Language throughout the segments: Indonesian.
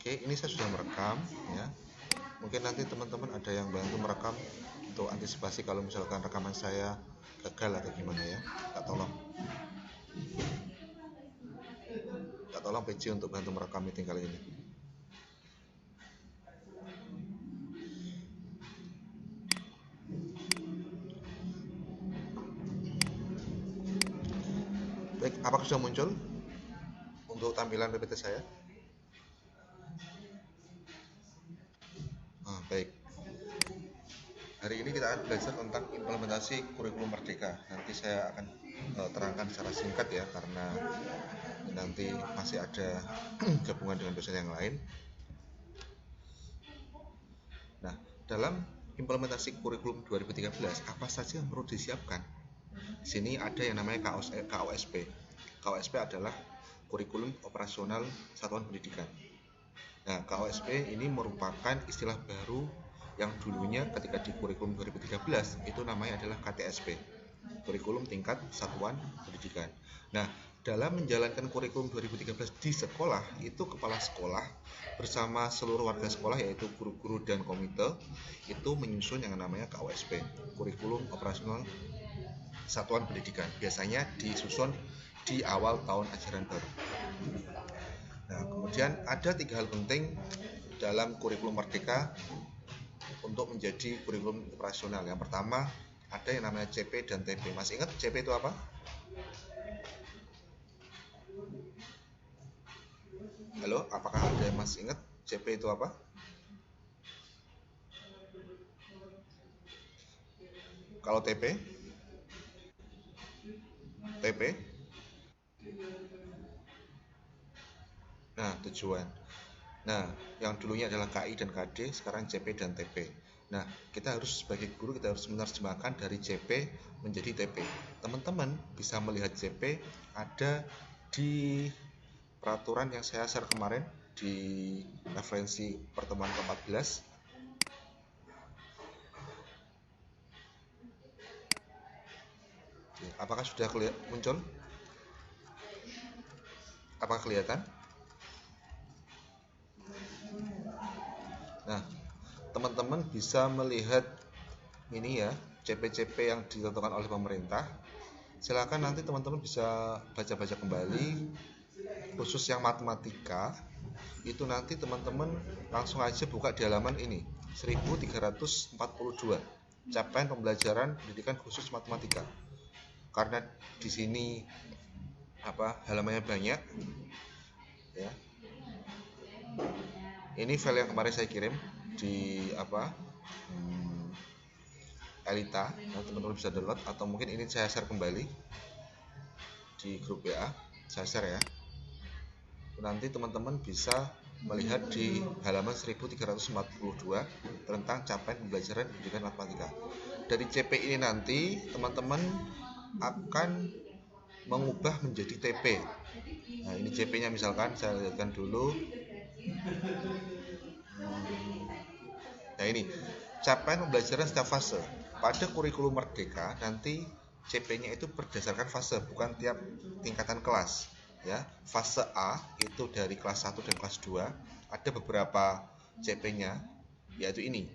Oke, ini saya sudah merekam ya. Mungkin nanti teman-teman ada yang bantu merekam untuk antisipasi kalau misalkan rekaman saya gagal atau gimana ya. Tak tolong PJ untuk bantu merekam meeting kali ini. Baik, apakah sudah muncul untuk tampilan PPT saya? Baik. Hari ini kita akan belajar tentang implementasi kurikulum Merdeka. Nanti saya akan terangkan secara singkat ya, karena nanti masih ada gabungan dengan dosen yang lain. Nah, dalam implementasi kurikulum 2013, apa saja yang perlu disiapkan? Di sini ada yang namanya KOSP. KOSP adalah kurikulum operasional satuan pendidikan. Nah, KOSP ini merupakan istilah baru yang dulunya ketika di kurikulum 2013 itu namanya adalah KTSP, kurikulum tingkat satuan pendidikan. Nah, dalam menjalankan kurikulum 2013 di sekolah, itu kepala sekolah bersama seluruh warga sekolah yaitu guru-guru dan komite itu menyusun yang namanya KOSP, kurikulum operasional satuan pendidikan. Biasanya disusun di awal tahun ajaran baru. Nah, kemudian ada 3 hal penting dalam kurikulum Merdeka untuk menjadi kurikulum operasional. Yang pertama, ada yang namanya CP dan TP. Masih ingat CP itu apa? Halo, apakah ada yang masih ingat CP itu apa? Kalau TP? TP? Nah, tujuan. Nah, yang dulunya adalah KI dan KD, sekarang CP dan TP. Nah, kita harus sebagai guru kita harus menerjemahkan dari CP menjadi TP. Teman-teman bisa melihat CP ada di peraturan yang saya share kemarin di referensi pertemuan ke-14. Apakah sudah muncul? Apakah kelihatan? Nah, teman-teman bisa melihat ini ya, CP-CP yang ditentukan oleh pemerintah. Silakan nanti teman-teman bisa baca-baca kembali, khusus yang matematika itu nanti teman-teman langsung aja buka di halaman ini 1342, capaian pembelajaran pendidikan khusus matematika. Karena di sini halamannya banyak ya. Ini file yang kemarin saya kirim di Elita, teman-teman bisa download, atau mungkin ini saya share kembali di grup WA, saya share ya. Nanti teman-teman bisa melihat di halaman 1342 tentang capaian pembelajaran pendidikan matematika. Dari CP ini nanti teman-teman akan mengubah menjadi TP. Nah, ini CP-nya misalkan saya lihatkan dulu. Nah, ini capaian pembelajaran setiap fase. Pada kurikulum Merdeka nanti CP-nya itu berdasarkan fase, bukan tiap tingkatan kelas ya. Fase A itu dari kelas 1 dan kelas 2 ada beberapa CP-nya, yaitu ini.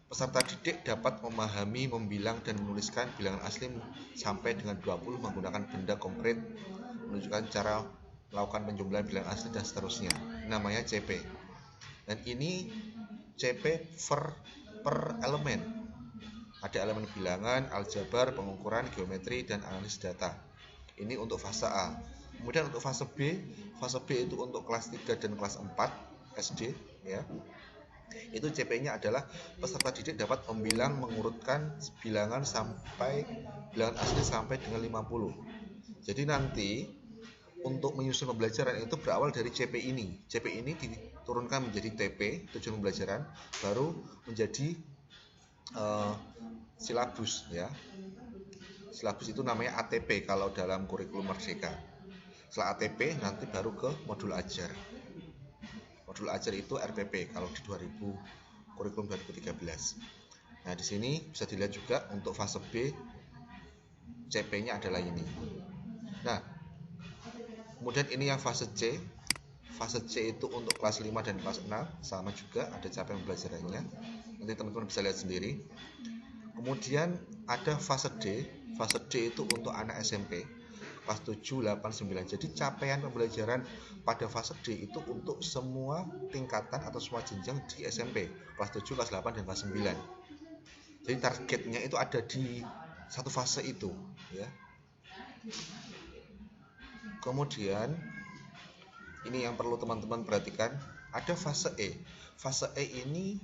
Peserta didik dapat memahami, membilang dan menuliskan bilangan asli sampai dengan 20 menggunakan benda konkret, menunjukkan cara melakukan penjumlahan bilangan asli dan seterusnya. Namanya CP. Dan ini CP per elemen. Ada elemen bilangan, aljabar, pengukuran, geometri, dan analisis data. Ini untuk fase A. Kemudian untuk fase B itu untuk kelas 3 dan kelas 4 SD ya. Itu CP-nya adalah peserta didik dapat membilang, mengurutkan bilangan asli sampai dengan 50. Jadi nanti untuk menyusun pembelajaran itu berawal dari CP ini. CP ini diturunkan menjadi TP, tujuan pembelajaran, baru menjadi silabus ya. Silabus itu namanya ATP kalau dalam kurikulum Merdeka. Setelah ATP nanti baru ke modul ajar. Modul ajar itu RPP kalau di kurikulum 2013. Nah, di sini bisa dilihat juga untuk fase B CP-nya adalah ini. Nah, kemudian ini yang fase C. Fase C itu untuk kelas 5 dan kelas 6 sama juga ada capaian pembelajarannya. Nanti teman-teman bisa lihat sendiri. Kemudian ada fase D. Fase D itu untuk anak SMP kelas 7, 8, 9. Jadi capaian pembelajaran pada fase D itu untuk semua tingkatan atau semua jenjang di SMP kelas 7, kelas 8, dan kelas 9. Jadi targetnya itu ada di satu fase itu ya. Kemudian ini yang perlu teman-teman perhatikan, ada fase E. Fase E ini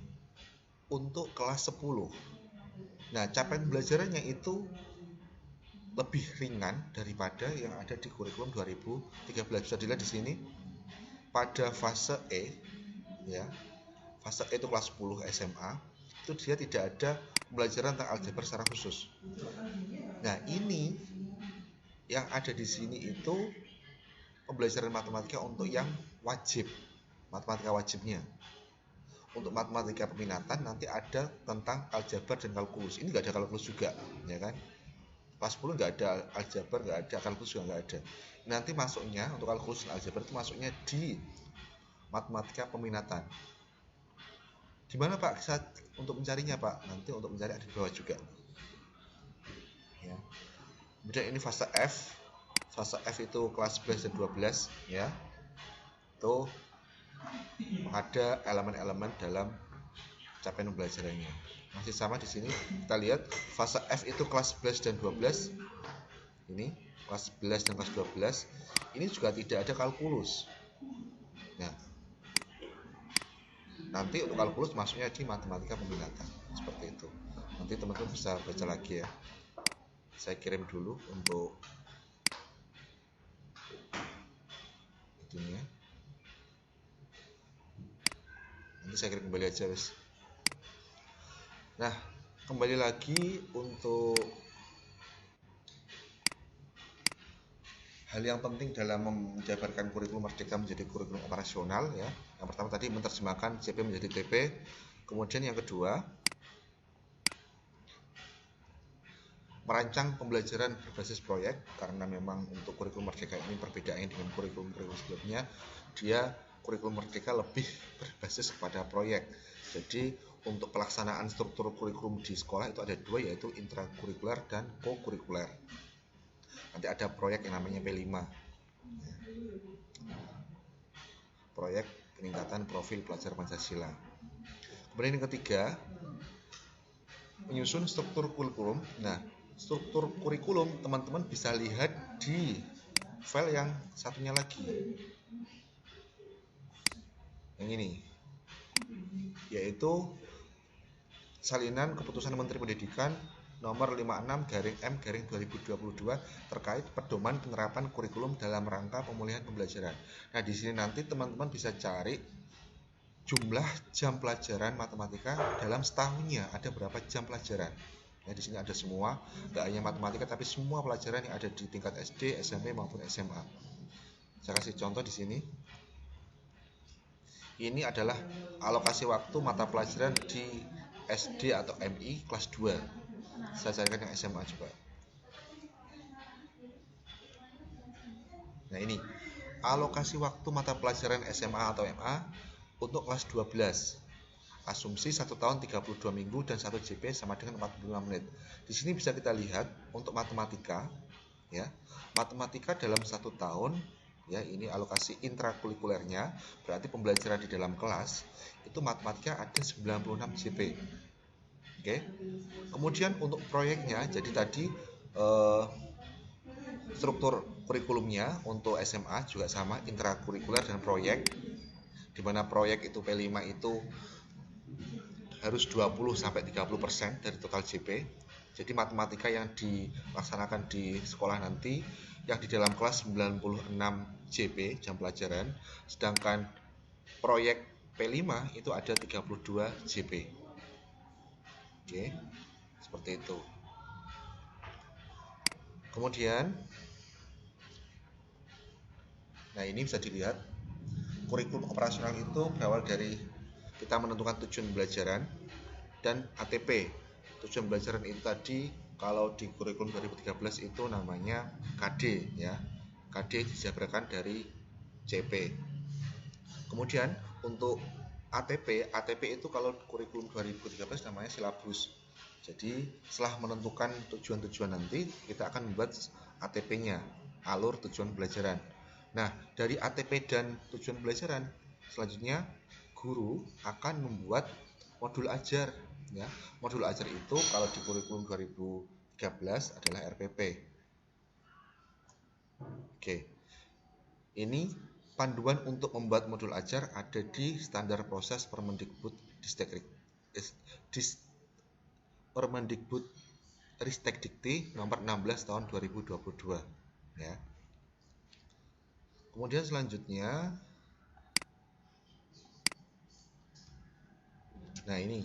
untuk kelas 10. Nah, capaian pembelajarannya itu lebih ringan daripada yang ada di kurikulum 2013. Bisa dilihat di sini pada fase E ya. Fase E itu kelas 10 SMA, itu dia tidak ada pembelajaran tentang aljabar secara khusus. Nah, ini yang ada di sini itu pembelajaran matematika untuk yang wajib, matematika wajibnya. Untuk matematika peminatan nanti ada tentang aljabar dan kalkulus. Ini nggak ada kalkulus juga, ya kan? Kelas 10 nggak ada aljabar, nggak ada kalkulus juga nggak ada. Nanti masuknya untuk kalkulus dan aljabar itu masuknya di matematika peminatan. Di mana Pak untuk mencarinya Pak? Nanti untuk mencari ada di bawah juga. Ya. Kemudian ini fase F. Fase F itu kelas 11 dan 12 ya. Itu ada elemen-elemen dalam capaian pembelajarannya. Masih sama di sini. Kita lihat fase F itu kelas 11 dan 12. Ini kelas 11 dan kelas 12. Ini juga tidak ada kalkulus. Nah, nanti untuk kalkulus masuknya di matematika peminatan. Seperti itu. Nanti teman-teman bisa baca lagi ya. Saya kirim dulu untuk itunya. Nanti saya kirim kembali aja wes. Nah, kembali lagi untuk hal yang penting dalam menjabarkan kurikulum merdeka menjadi kurikulum operasional ya. Yang pertama tadi menerjemahkan CP menjadi TP. Kemudian yang kedua, merancang pembelajaran berbasis proyek, karena memang untuk kurikulum merdeka ini perbedaannya dengan kurikulum sebelumnya, dia kurikulum merdeka lebih berbasis kepada proyek. Jadi untuk pelaksanaan struktur kurikulum di sekolah itu ada dua, yaitu intrakurikuler dan kokurikuler. Nanti ada proyek yang namanya P5, proyek peningkatan profil pelajar Pancasila. Kemudian yang ketiga, menyusun struktur kurikulum. Nah, struktur kurikulum teman-teman bisa lihat di file yang satunya lagi, yang ini, yaitu salinan keputusan Menteri Pendidikan nomor 56/M/2022 terkait pedoman penerapan kurikulum dalam rangka pemulihan pembelajaran. Nah, di sini nanti teman-teman bisa cari jumlah jam pelajaran matematika dalam setahunnya, ada berapa jam pelajaran. Nah, di sini ada semua, tidak hanya matematika tapi semua pelajaran yang ada di tingkat SD, SMP maupun SMA. Saya kasih contoh di sini. Ini adalah alokasi waktu mata pelajaran di SD atau MI kelas 2. Saya carikan yang SMA juga. Nah, ini alokasi waktu mata pelajaran SMA atau MA untuk kelas 12. Asumsi 1 tahun 32 minggu dan 1 JP sama dengan 45 menit. Di sini bisa kita lihat untuk matematika ya. Matematika dalam 1 tahun ya, ini alokasi intrakurikulernya, berarti pembelajaran di dalam kelas itu matematika ada 96 JP. Oke. Kemudian untuk proyeknya, jadi tadi struktur kurikulumnya untuk SMA juga sama, intrakurikuler dan proyek, di mana proyek itu P5 itu harus 20-30% dari total JP. Jadi matematika yang dilaksanakan di sekolah nanti yang di dalam kelas 96 JP jam pelajaran, sedangkan proyek P5 itu ada 32 JP. Oke, seperti itu. Kemudian, nah ini bisa dilihat kurikulum operasional itu berawal dari kita menentukan tujuan pembelajaran dan ATP. Tujuan pembelajaran itu tadi kalau di kurikulum 2013 itu namanya KD ya. KD dijabarkan dari CP. Kemudian untuk ATP itu kalau kurikulum 2013 namanya silabus. Jadi setelah menentukan tujuan-tujuan nanti, kita akan membuat ATP-nya, alur tujuan pembelajaran. Nah, dari ATP dan tujuan pembelajaran, selanjutnya guru akan membuat modul ajar. Ya, modul ajar itu kalau di kurikulum 2013 adalah RPP. Oke, ini panduan untuk membuat modul ajar ada di standar proses Permendikbud Ristekdikti nomor 16 tahun 2022 ya. Kemudian selanjutnya, nah ini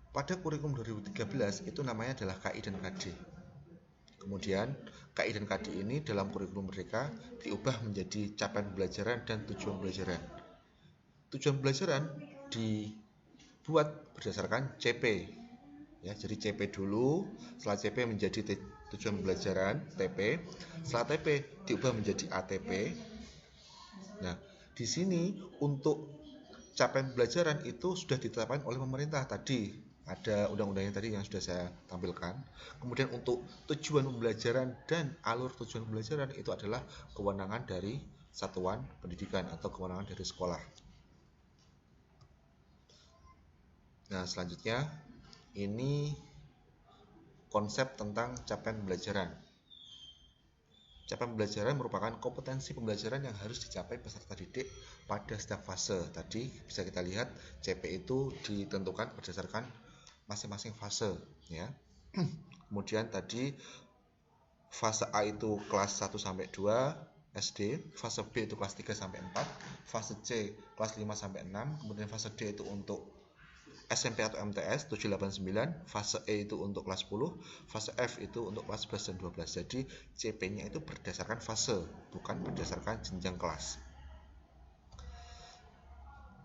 pada kurikulum 2013 itu namanya adalah KI dan KD. Kemudian KI dan KD ini dalam kurikulum mereka diubah menjadi capaian pembelajaran dan tujuan pembelajaran. Tujuan pembelajaran dibuat berdasarkan CP. Ya, jadi CP dulu, setelah CP menjadi tujuan pembelajaran TP, setelah TP diubah menjadi ATP. Nah, di sini untuk capaian pembelajaran itu sudah ditetapkan oleh pemerintah tadi. Ada undang-undangnya tadi yang sudah saya tampilkan. Kemudian untuk tujuan pembelajaran dan alur tujuan pembelajaran itu adalah kewenangan dari satuan pendidikan atau kewenangan dari sekolah. Nah, selanjutnya ini konsep tentang capaian pembelajaran. Capaian pembelajaran merupakan kompetensi pembelajaran yang harus dicapai peserta didik pada setiap fase. Tadi bisa kita lihat CP itu ditentukan berdasarkan masing-masing fase ya. Kemudian tadi fase A itu kelas 1 sampai 2 SD, fase B itu kelas 3 sampai 4, fase C kelas 5 sampai 6, kemudian fase D itu untuk SMP atau MTS 789, fase E itu untuk kelas 10, fase F itu untuk kelas 11 dan 12. Jadi CP-nya itu berdasarkan fase, bukan berdasarkan jenjang kelas.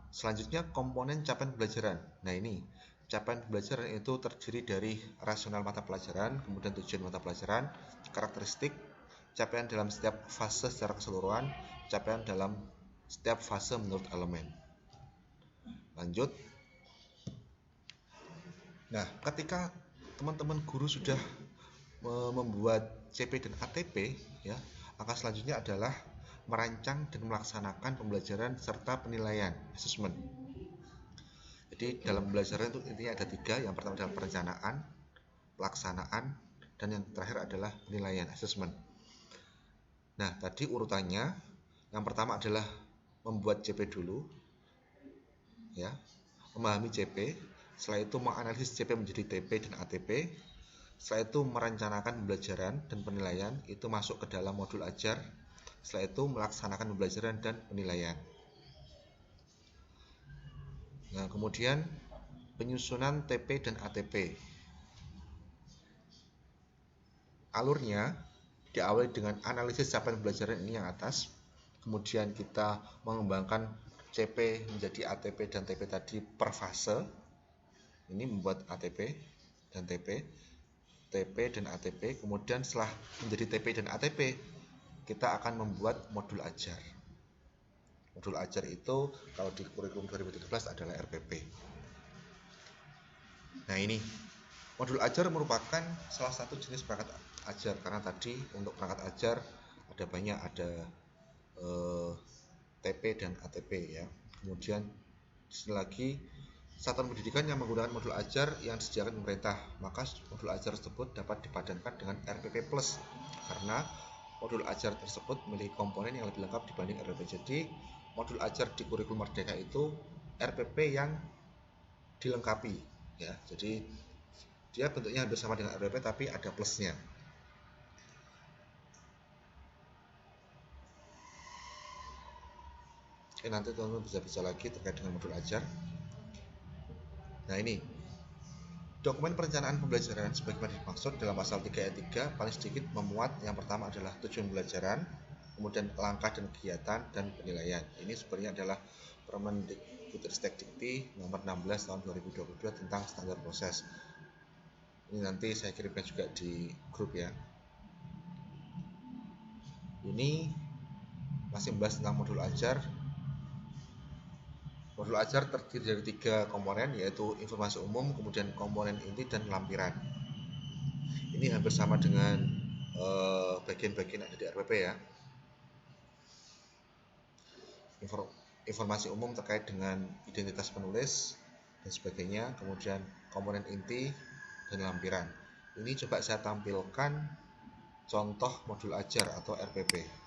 Selanjutnya komponen capaian pembelajaran. Nah ini, capaian pembelajaran itu terdiri dari rasional mata pelajaran, kemudian tujuan mata pelajaran, karakteristik, capaian dalam setiap fase secara keseluruhan, capaian dalam setiap fase menurut elemen. Lanjut. Nah, ketika teman-teman guru sudah membuat CP dan ATP, ya, langkah selanjutnya adalah merancang dan melaksanakan pembelajaran serta penilaian, assessment. Jadi dalam pembelajaran itu intinya ada 3. Yang pertama adalah perencanaan, pelaksanaan, dan yang terakhir adalah penilaian, assessment. Nah, tadi urutannya, yang pertama adalah membuat CP dulu, ya, memahami CP. Setelah itu menganalisis CP menjadi TP dan ATP. Setelah itu merencanakan pembelajaran dan penilaian, itu masuk ke dalam modul ajar. Setelah itu melaksanakan pembelajaran dan penilaian. Nah, kemudian penyusunan TP dan ATP. Alurnya diawali dengan analisis capaian pembelajaran ini yang atas. Kemudian kita mengembangkan CP menjadi ATP dan TP tadi per fase. Ini membuat ATP dan TP, TP dan ATP. Kemudian setelah menjadi TP dan ATP, kita akan membuat modul ajar. Modul ajar itu kalau di kurikulum 2013 adalah RPP. Nah ini, modul ajar merupakan salah satu jenis perangkat ajar, karena tadi untuk perangkat ajar ada banyak, ada TP dan ATP ya. Kemudian lagi satuan pendidikan yang menggunakan modul ajar yang disediakan pemerintah, maka modul ajar tersebut dapat dipadankan dengan RPP Plus karena modul ajar tersebut memiliki komponen yang lebih lengkap dibanding RPP. Jadi modul ajar di kurikulum Merdeka itu RPP yang dilengkapi ya. Jadi dia bentuknya hampir sama dengan RPP tapi ada plusnya. Oke, nanti teman-teman bisa baca lagi terkait dengan modul ajar. Nah ini, dokumen perencanaan pembelajaran sebagaimana dimaksud dalam pasal 3 ayat 3 paling sedikit memuat yang pertama adalah tujuan pembelajaran, kemudian langkah dan kegiatan, dan penilaian. Ini sebenarnya adalah Permendikbudristekdikti nomor 16 tahun 2022 tentang standar proses. Ini nanti saya kirimkan juga di grup ya. Ini masih membahas tentang modul ajar. Modul ajar terdiri dari 3 komponen, yaitu informasi umum, kemudian komponen inti, dan lampiran. Ini hampir sama dengan bagian-bagian ada di RPP ya. Informasi umum terkait dengan identitas penulis dan sebagainya, kemudian komponen inti dan lampiran. Ini coba saya tampilkan contoh modul ajar atau RPP.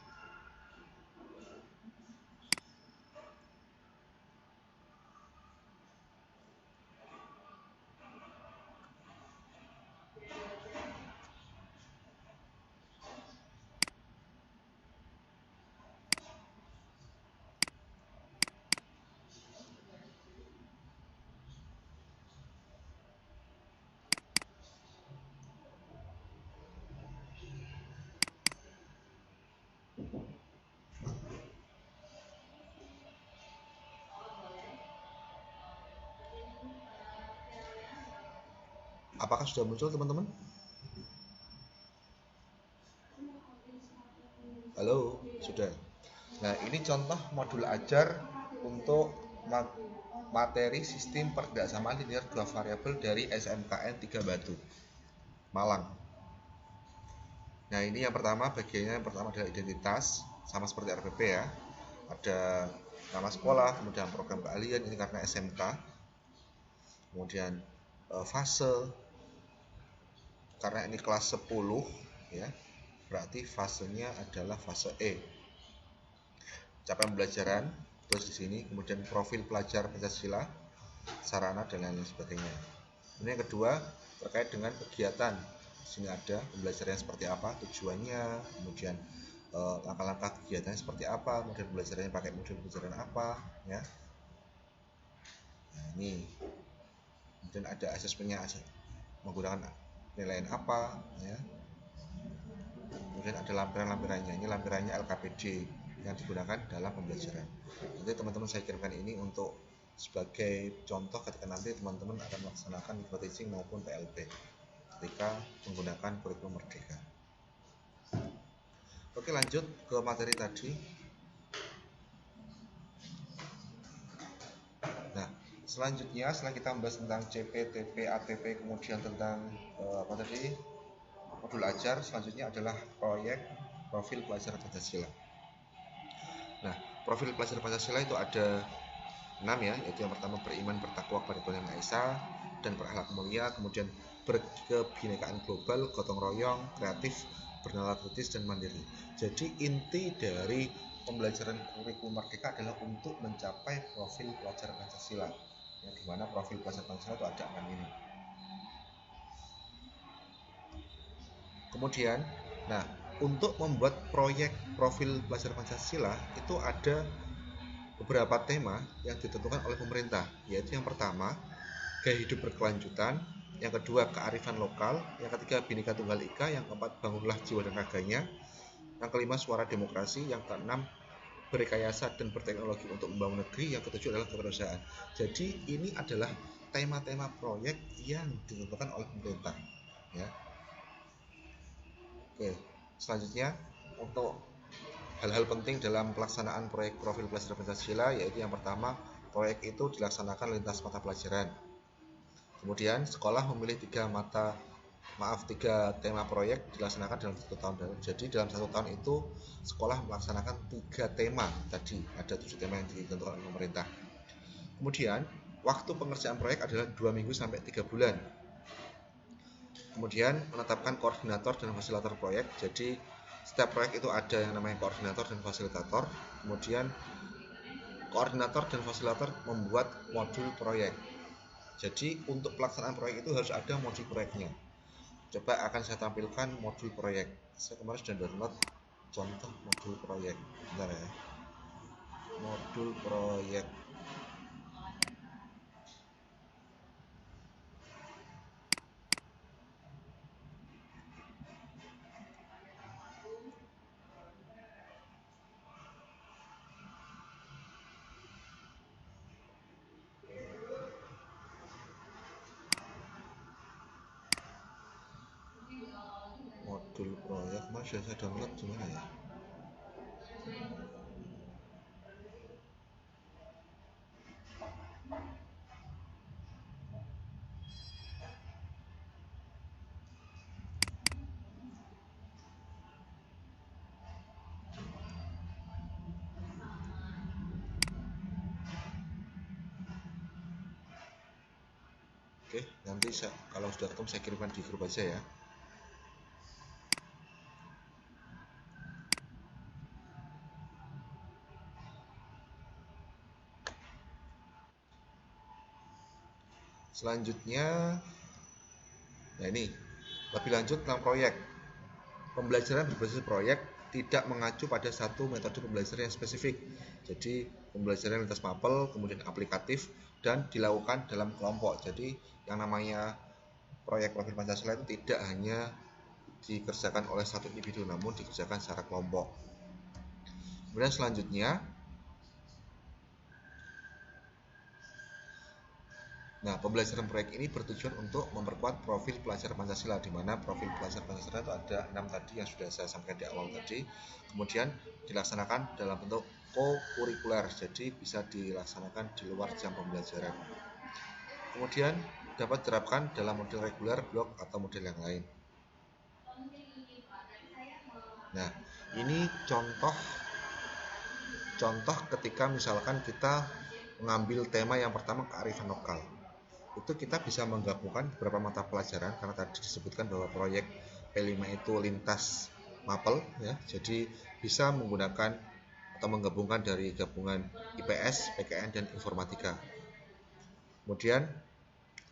Apakah sudah muncul teman-teman? Halo, sudah. Nah, ini contoh modul ajar untuk materi sistem perdaksamaan linear dua variabel dari SMKN 3 Batu, Malang. Nah, ini yang pertama, bagiannya yang pertama adalah identitas, sama seperti RPP ya. Ada nama sekolah, kemudian program keahlian, ini karena SMK. Kemudian fase, karena ini kelas 10 ya, berarti fasenya adalah fase E. Capaian pembelajaran, terus di sini kemudian profil pelajar Pancasila, sarana dan lain sebagainya. Ini yang kedua terkait dengan kegiatan. Di sini ada pembelajarannya seperti apa, tujuannya, kemudian langkah-langkah kegiatannya seperti apa, model pembelajarannya pakai model pembelajaran apa, ya. Nah, ini kemudian ada asesmennya menggunakan penilaian apa, ya. Kemudian ada lampiran-lampirannya. Ini lampirannya LKPD yang digunakan dalam pembelajaran. Nanti teman-teman saya kirimkan ini untuk sebagai contoh ketika nanti teman-teman akan melaksanakan microteaching maupun PLP ketika menggunakan kurikulum Merdeka. Oke, lanjut ke materi tadi. Nah, selanjutnya setelah kita membahas tentang CP, TP, ATP, kemudian tentang apa tadi, modul ajar, selanjutnya adalah proyek profil pelajar Pancasila. Nah, profil pelajar Pancasila itu ada 6 ya, yaitu yang pertama beriman bertakwa kepada Tuhan Yang Maha Esa dan berakhlak mulia, kemudian berkebinekaan global, gotong royong, kreatif, bernalar kritis dan mandiri. Jadi inti dari pembelajaran kurikulum Merdeka adalah untuk mencapai profil pelajar Pancasila. Ya, di mana profil pelajar Pancasila itu ada 6 ini. Kemudian, nah, untuk membuat proyek profil pelajar Pancasila itu ada beberapa tema yang ditentukan oleh pemerintah, yaitu yang pertama gaya hidup berkelanjutan, yang kedua kearifan lokal, yang ketiga Bhinneka Tunggal Ika, yang keempat bangunlah jiwa dan raganya, yang kelima suara demokrasi, yang keenam berrekayasa dan berteknologi untuk membangun negeri, yang ketujuh adalah kewirausahaan. Jadi ini adalah tema-tema proyek yang ditentukan oleh pemerintah ya. Oke, selanjutnya untuk hal-hal penting dalam pelaksanaan proyek profil pelajar Pancasila, yaitu yang pertama, proyek itu dilaksanakan lintas mata pelajaran. Kemudian sekolah memilih tiga tema proyek dilaksanakan dalam 1 tahun. Jadi dalam 1 tahun itu sekolah melaksanakan 3 tema tadi, ada 7 tema yang ditentukan oleh pemerintah. Kemudian waktu pengerjaan proyek adalah 2 minggu sampai 3 bulan. Kemudian menetapkan koordinator dan fasilitator proyek. Jadi setiap proyek itu ada yang namanya koordinator dan fasilitator. Kemudian koordinator dan fasilitator membuat modul proyek. Jadi untuk pelaksanaan proyek itu harus ada modul proyeknya. Coba akan saya tampilkan modul proyek. Saya kemarin sudah download contoh modul proyek. Bentar ya. Modul proyek. Modul proyek masih saya download gimana ya? Oke, nanti kalau sudah ketemu saya kirimkan di grup aja ya. Selanjutnya, nah ini lebih lanjut tentang proyek. Pembelajaran berbasis proyek tidak mengacu pada satu metode pembelajaran yang spesifik. Jadi pembelajaran lintas mapel, kemudian aplikatif, dan dilakukan dalam kelompok. Jadi yang namanya proyek profil Pancasila itu tidak hanya dikerjakan oleh satu individu, namun dikerjakan secara kelompok. Kemudian selanjutnya, nah, pembelajaran proyek ini bertujuan untuk memperkuat profil pelajar Pancasila, di mana profil pelajar Pancasila itu ada 6 tadi yang sudah saya sampaikan di awal tadi. Kemudian dilaksanakan dalam bentuk co-kurikuler, jadi bisa dilaksanakan di luar jam pembelajaran. Kemudian dapat diterapkan dalam model reguler, blok, atau model yang lain. Nah, ini contoh ketika misalkan kita mengambil tema yang pertama kearifan lokal. Itu kita bisa menggabungkan beberapa mata pelajaran karena tadi disebutkan bahwa proyek P5 itu lintas mapel ya. Jadi bisa menggunakan atau menggabungkan dari gabungan IPS, PKN dan informatika. Kemudian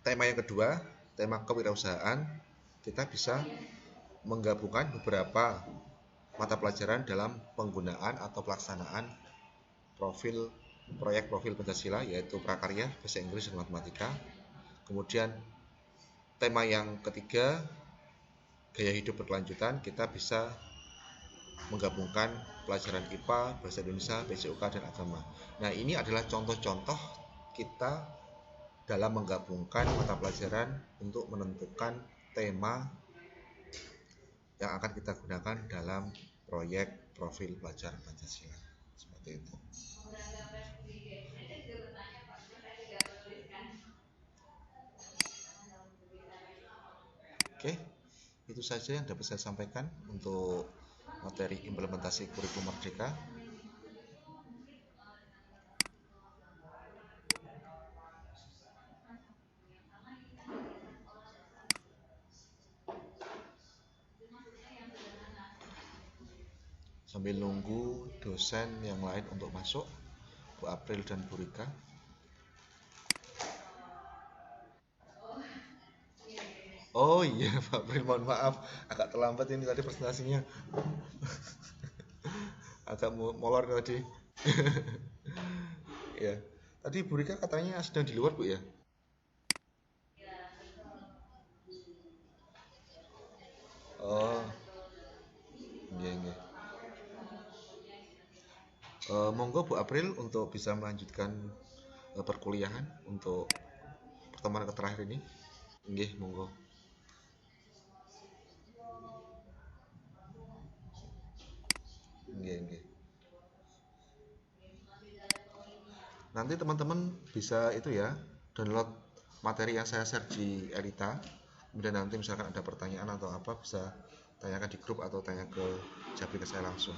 tema yang kedua, tema kewirausahaan, kita bisa menggabungkan beberapa mata pelajaran dalam penggunaan atau pelaksanaan proyek profil Pancasila, yaitu prakarya, bahasa Inggris dan matematika. Kemudian tema yang ketiga, gaya hidup berkelanjutan, kita bisa menggabungkan pelajaran IPA, bahasa Indonesia, PJOK dan agama. Nah, ini adalah contoh-contoh kita dalam menggabungkan mata pelajaran untuk menentukan tema yang akan kita gunakan dalam proyek profil pelajar Pancasila. Seperti itu. Oke, itu saja yang dapat saya sampaikan untuk materi implementasi kurikulum Merdeka. Sambil nunggu dosen yang lain untuk masuk, Bu April dan Bu Rika. Oh iya, Pak April, mohon maaf, agak terlambat ini tadi presentasinya. Agak molor tadi. Ya, tadi Bu Rika katanya sedang di luar, Bu ya? Oh, iya, iya. Monggo Bu April untuk bisa melanjutkan perkuliahan untuk pertemuan terakhir ini. Nggih, monggo. Nggih, nggih. Nanti teman-teman bisa itu ya, download materi yang saya share di Elita. Kemudian nanti misalkan ada pertanyaan atau apa bisa tanyakan di grup atau tanya ke Jabri ke saya langsung.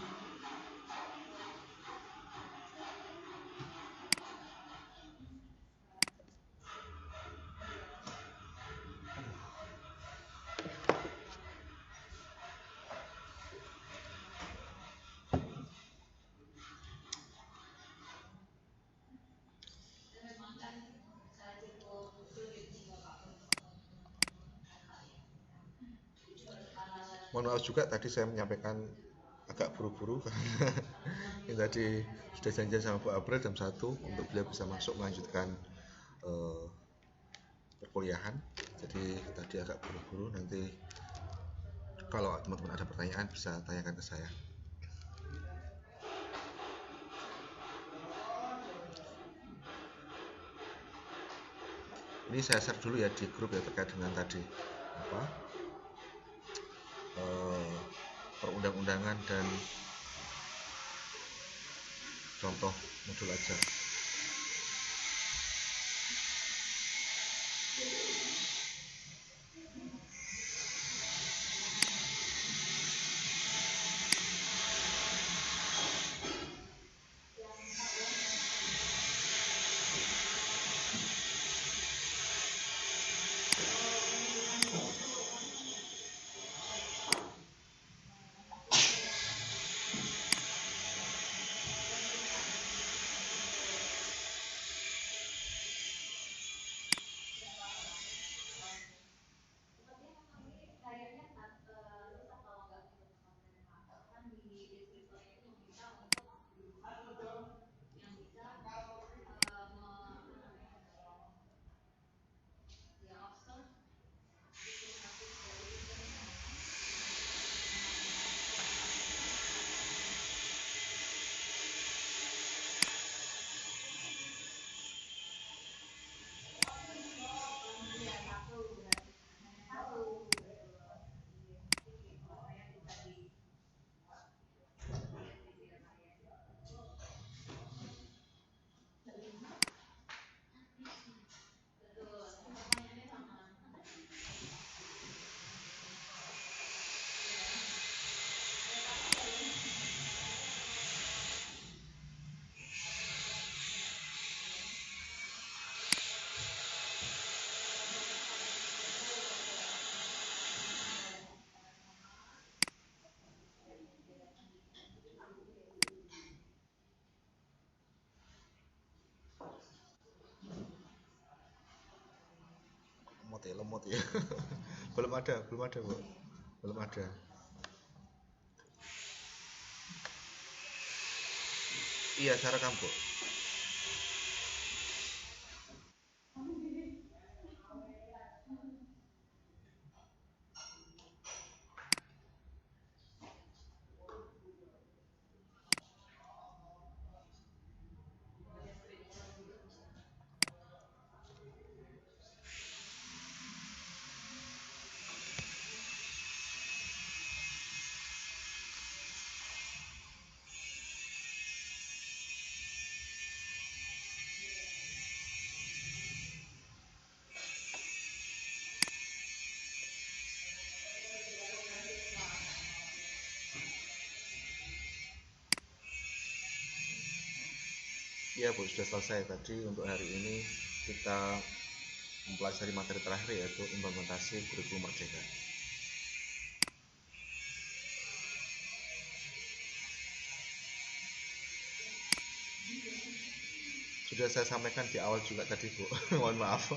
Mohon maaf juga tadi saya menyampaikan agak buru-buru karena ini tadi sudah janjian sama Bu April jam 1 untuk beliau bisa masuk melanjutkan eh, perkuliahan. Jadi tadi agak buru-buru, nanti kalau teman-teman ada pertanyaan bisa tanyakan ke saya. Ini saya share dulu ya di grup ya terkait dengan tadi apa perundang-undangan dan contoh modul ajar. lemot ya. Belum ada Bu. Belum ada. Iya, saya rekam Bu. Iya Bu, sudah selesai tadi untuk hari ini kita mempelajari materi terakhir yaitu implementasi kurikulum merdeka. Sudah saya sampaikan di awal juga tadi Bu. Mohon maaf.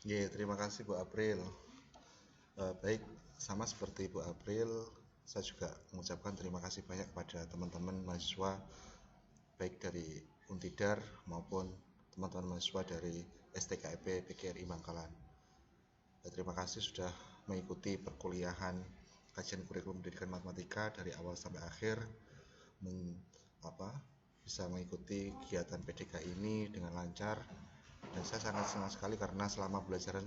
Ya, terima kasih Bu April. Baik, sama seperti Bu April, saya juga mengucapkan terima kasih banyak kepada teman-teman mahasiswa baik dari Untidar maupun teman-teman mahasiswa dari STKIP PGRI Bangkalan. Terima kasih sudah mengikuti perkuliahan kajian kurikulum pendidikan matematika dari awal sampai akhir, men, apa, bisa mengikuti kegiatan PDK ini dengan lancar, dan saya sangat senang sekali karena selama pembelajaran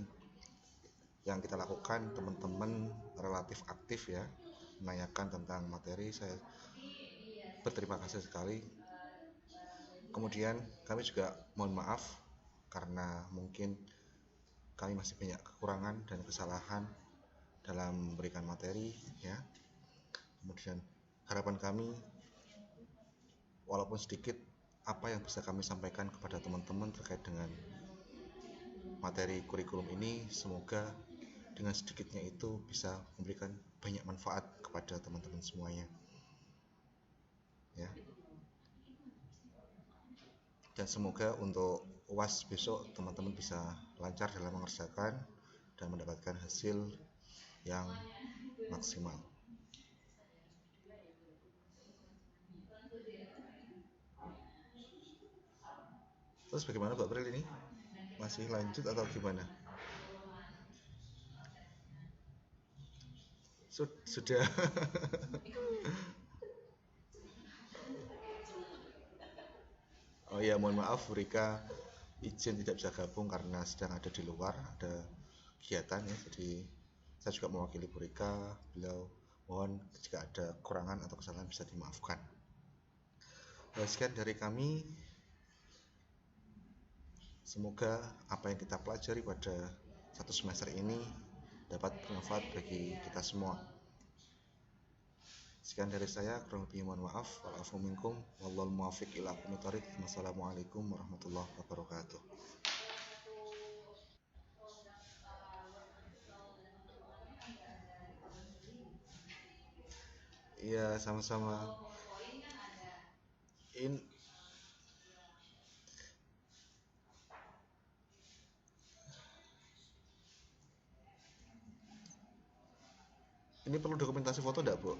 yang kita lakukan teman-teman relatif aktif ya menanyakan tentang materi. Saya berterima kasih sekali. Kemudian kami juga mohon maaf karena mungkin kami masih banyak kekurangan dan kesalahan dalam memberikan materi ya. Kemudian harapan kami walaupun sedikit apa yang bisa kami sampaikan kepada teman-teman terkait dengan materi kurikulum ini, semoga dengan sedikitnya itu bisa memberikan banyak manfaat kepada teman-teman semuanya ya. Dan semoga untuk UAS besok teman-teman bisa lancar dalam mengerjakan dan mendapatkan hasil yang maksimal. Terus bagaimana Pak Bril ini? Masih lanjut atau gimana? Sudah. Oh iya, mohon maaf Bu Rika izin tidak bisa gabung karena sedang ada di luar, ada kegiatan ya. Jadi saya juga mewakili Bu Rika. Beliau mohon jika ada kekurangan atau kesalahan bisa dimaafkan. Sekian dari kami. Semoga apa yang kita pelajari pada satu semester ini dapat bermanfaat bagi kita semua. Sekian dari saya, kurang lebih mohon maaf. Wa'alafu minkum, wallahul muwaffiq ila aqwamit thoriq. Wassalamualaikum warahmatullahi wabarakatuh. Iya, sama-sama. In, ini perlu dokumentasi foto enggak, Bu?